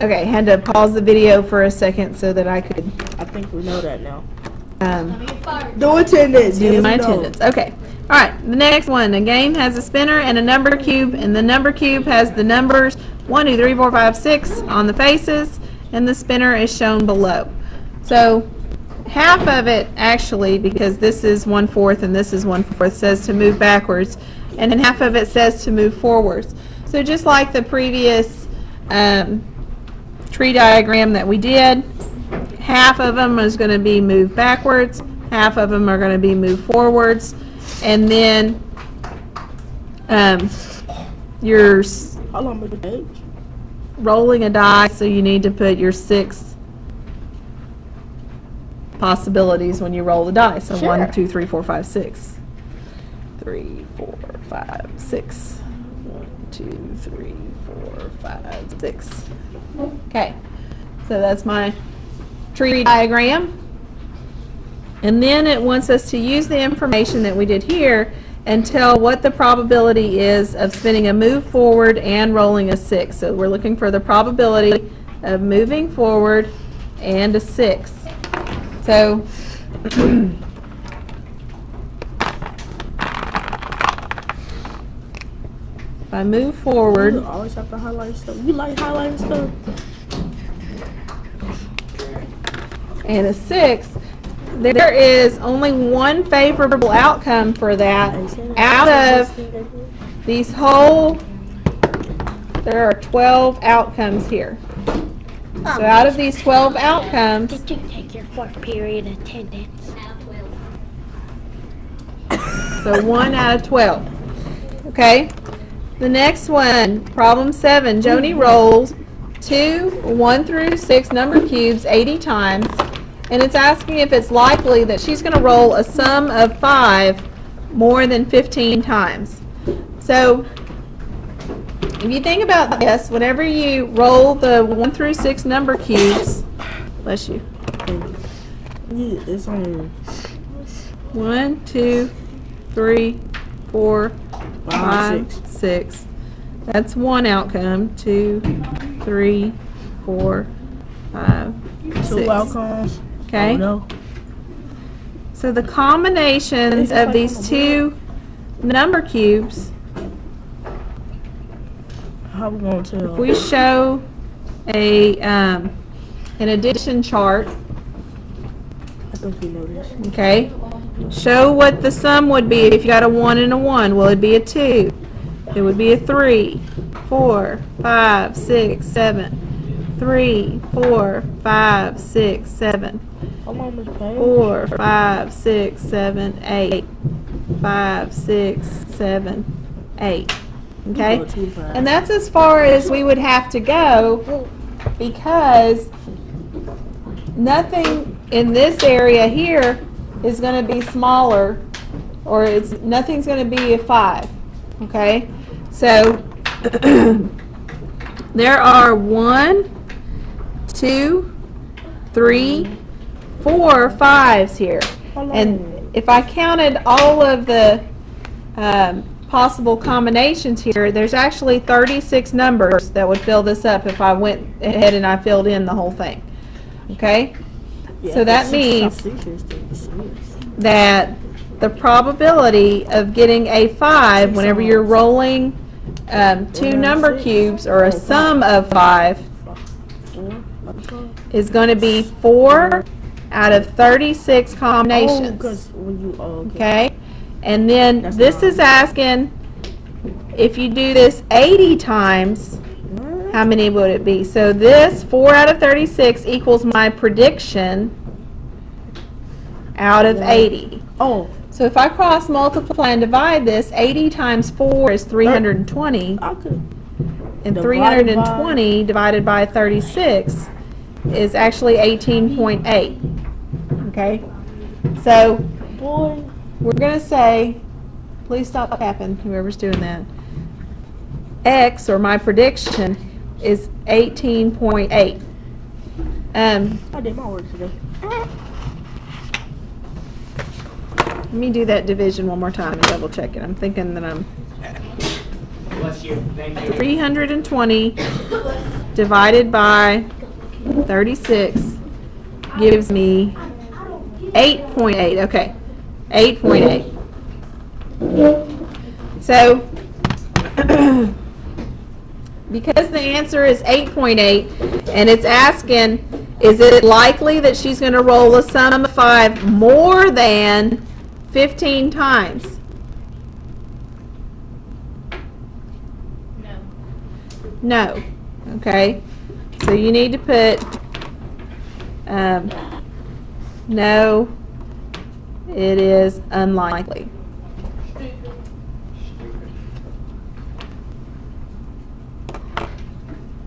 Okay, had to pause the video for a second so that I could I think we know that now. No attendance. do Yes my or no? attendance. Okay. All right. The next one. A game has a spinner and a number cube, and the number cube has the numbers 1, 2, 3, 4, 5, 6 on the faces, and the spinner is shown below. So half of it actually, because this is 1/4 and this is 1/4, says to move backwards, and then half of it says to move forwards. So just like the previous tree diagram that we did, half of them is going to be moved backwards, half of them are going to be moved forwards, and then you're How long is the page? rolling a die, so you need to put your 6 possibilities when you roll the die. So Sure. 1, 2, 3, 4, 5, 6. 3, 4, 5, 6. 1, 2, 3, 4, 5, 6. Okay, so that's my tree diagram. And then it wants us to use the information that we did here and tell what the probability is of spinning a move forward and rolling a 6. So we're looking for the probability of moving forward and a 6. So if I move forward, You always have to highlight stuff. You like highlighting stuff? and a 6, there is only one favorable outcome for that out of these whole, there are 12 outcomes here. So out of these 12 outcomes, Did you take your 4th period attendance? so 1 out of 12. Okay? The next one, problem 7, Joni rolls 2 1 through 6 number cubes 80 times, and it's asking if it's likely that she's going to roll a sum of 5 more than 15 times. So if you think about this, whenever you roll the 1 through 6 number cubes, bless you, Yeah, it's only 1, 2, 3, 4, 5, 6. 6. That's one outcome. 2, 3, 4, 5, 6. 2 outcomes. Okay? Oh, no. So the combinations of these 2 number cubes, How we going to? if we show an addition chart, I think we know this. okay? Show what the sum would be if you got a 1 and a 1. Well, it'd be a 2. It would be a 3, 4, 5, 6, 7. 3, 4, 5, 6, 7. How long is the page? 4, 5, 6, 7, 8. 5, 6, 7, 8. Okay? You go too fast. And that's as far as we would have to go, because nothing in this area here is going to be smaller, or nothing's going to be a 5. Okay? So there are 1, 2, 3, 4 5s here. And if I counted all of the possible combinations here, there's actually 36 numbers that would fill this up if I went ahead and I filled in the whole thing. Okay? Yeah, So that 6 means times 6 is 36. that the probability of getting a 5 whenever you're rolling 2 number cubes or a sum of 5 is going to be 4 out of 36 Oh, combinations. because when you Okay? And then That's this fine. is asking if you do this 80 times, What? how many would it be? So this 4 out of 36 equals my prediction out of 80. Oh, So if I cross multiply and divide this, 80 times 4 is 320, I could. and Divided 320 divided by 36 is actually 18.8. Okay? So Boy, we're going to say, please stop tapping, whoever's doing that. X, or my prediction, is 18.8. I did my work today. Let me do that division one more time and double check it. I'm thinking that I'm Bless you. Thank you. 320 divided by 36 gives me 8.8. Okay, 8.8. So, because the answer is 8.8, and it's asking, is it likely that she's going to roll a sum of 5 more than 15 times? No. Okay. So you need to put no, it is unlikely.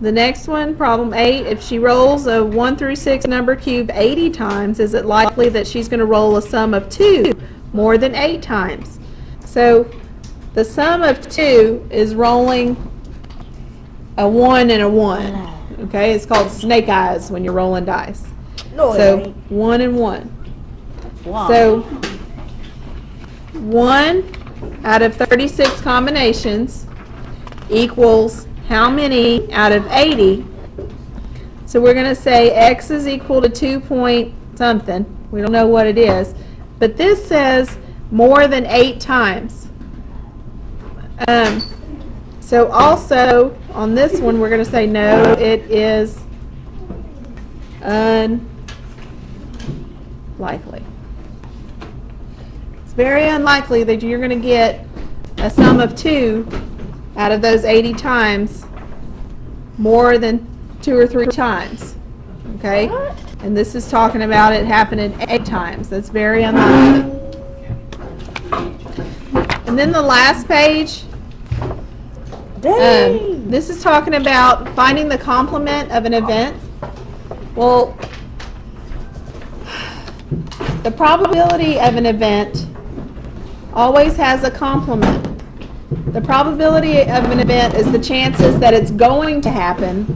The next one, problem 8, if she rolls a 1 through 6 number cube 80 times, is it likely that she's going to roll a sum of 2 more than 8 times? So the sum of 2 is rolling a 1 and a 1. Okay, it's called snake eyes when you're rolling dice. No, So it ain't. 1 and 1. Wow. So 1 out of 36 combinations equals how many out of 80? So we're going to say x is equal to 2 point something. We don't know what it is. But this says more than 8 times. So also on this one we're going to say no, it is unlikely. It's very unlikely that you're going to get a sum of 2 out of those 80 times more than 2 or 3 times. Okay? And this is talking about it happening 8 times. That's very unlikely. And then the last page, Dang. this is talking about finding the complement of an event. Well, the probability of an event always has a complement. The probability of an event is the chances that it's going to happen.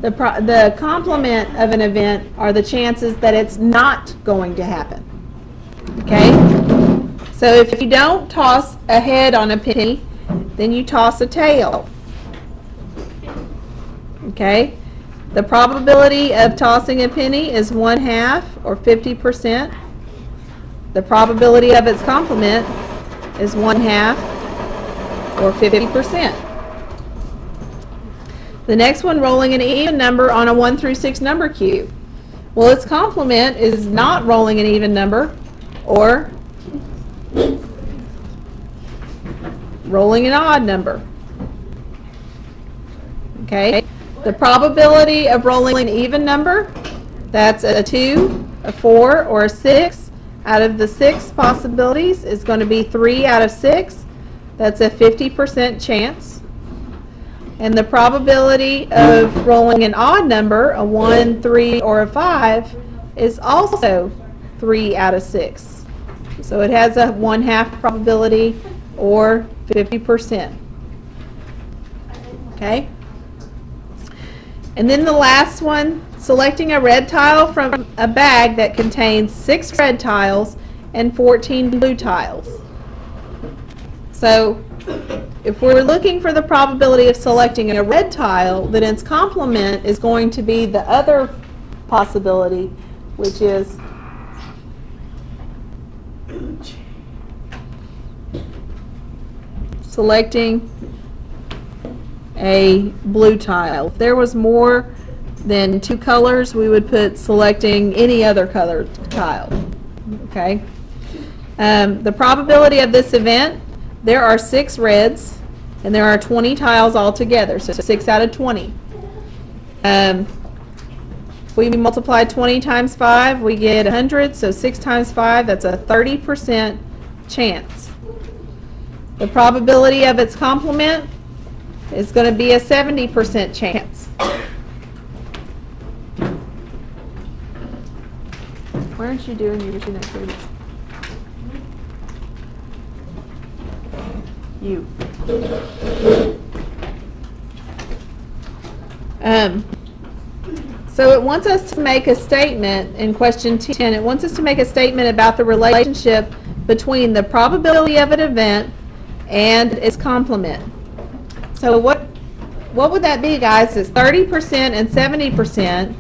The complement of an event are the chances that it's not going to happen. Okay? So if you don't toss a head on a penny, then you toss a tail. Okay? The probability of tossing a penny is 1/2 or 50%. The probability of its complement is 1/2 or 50%. The next one, rolling an even number on a 1 through 6 number cube. Well, its complement is not rolling an even number or rolling an odd number. Okay? The probability of rolling an even number, that's a 2, a 4, or a 6. Out of the 6 possibilities is going to be 3 out of 6. That's a 50% chance. And the probability of rolling an odd number, a 1, 3, or a 5, is also 3 out of 6. So it has a 1/2 probability or 50%. Okay? And then the last one, selecting a red tile from a bag that contains 6 red tiles and 14 blue tiles. So if we're looking for the probability of selecting a red tile, then its complement is going to be the other possibility, which is selecting a blue tile. If there was more than 2 colors, we would put selecting any other colored tile. Okay? The probability of this event, there are 6 reds and there are 20 tiles altogether, so 6 out of 20. If we multiply 20 times 5, we get 100, so 6 times 5, that's a 30% chance. The probability of its complement is going to be a 70% chance. Why aren't you doing your next activities? You. So it wants us to make a statement in question 10. It wants us to make a statement about the relationship between the probability of an event and its complement. So what what would that be, guys? It's 30% and 70%,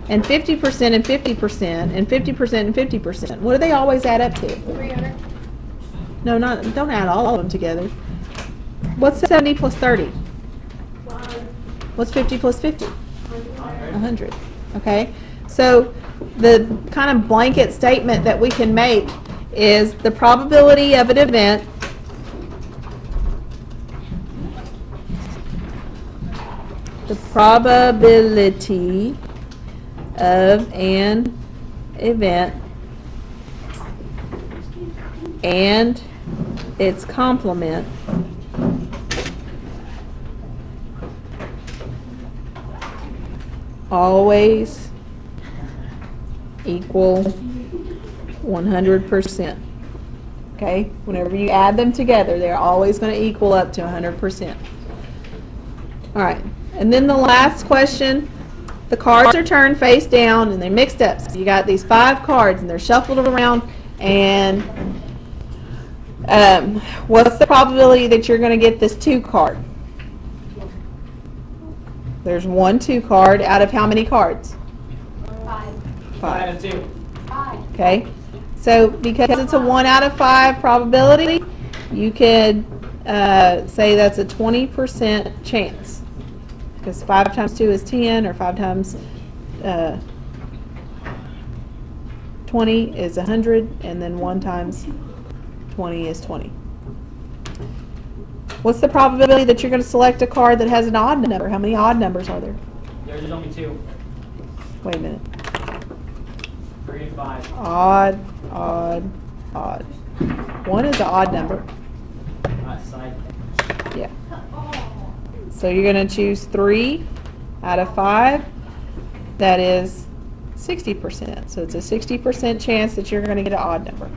and 50% and 50%, and 50% and 50%. What do they always add up to? 300. No, don't add all of them together. What's 70 plus 30? What's 50 plus 50? 100. Okay? So the kind of blanket statement that we can make is the probability of an event the probability of an event and its complement always equal 100%. Okay? Whenever you add them together, they're always going to equal up to 100%. All right. And then the last question, the cards are turned face down and they're mixed up. So you got these 5 cards and they're shuffled around, and what's the probability that you're going to get this 2 card? There's 1 2 card out of how many cards? 5. 5. 2. 5. Okay, so because it's a 1 out of 5 probability, you could say that's a 20% chance. Because 5 times 2 is 10, or 5 times 20 is 100, and then 1 times 20 is 20. What's the probability that you're going to select a card that has an odd number? How many odd numbers are there? There's only 2. Wait a minute. 3 and 5. Odd, odd, odd. 1 is an odd number. Side. Yeah. So you're going to choose 3 out of 5. That is 60%. So it's a 60% chance that you're going to get an odd number.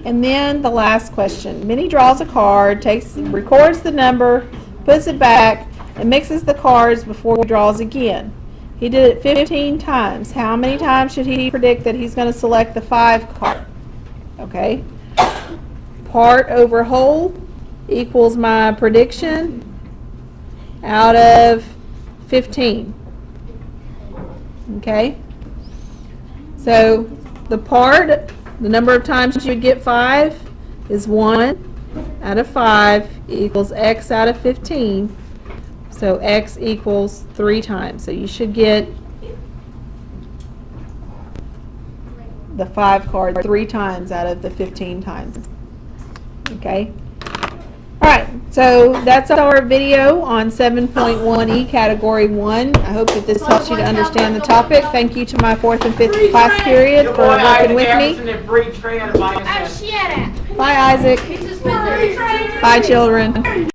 And then the last question. Minnie draws a card, records the number, puts it back, and mixes the cards before he draws again. He did it 15 times. How many times should he predict that he's going to select the 5 card? Okay. Part over whole equals my prediction out of 15. Okay? So the number of times you would get 5 is 1 out of 5 equals x out of 15. So x equals 3 times. So you should get the 5 card 3 times out of the 15 times. Okay? Alright, so that's our video on 7.1e Category 1. I hope that this helps you to understand the topic. Thank you to my 4th and 5th class period for working with me. Bye, Isaac. Bye, children.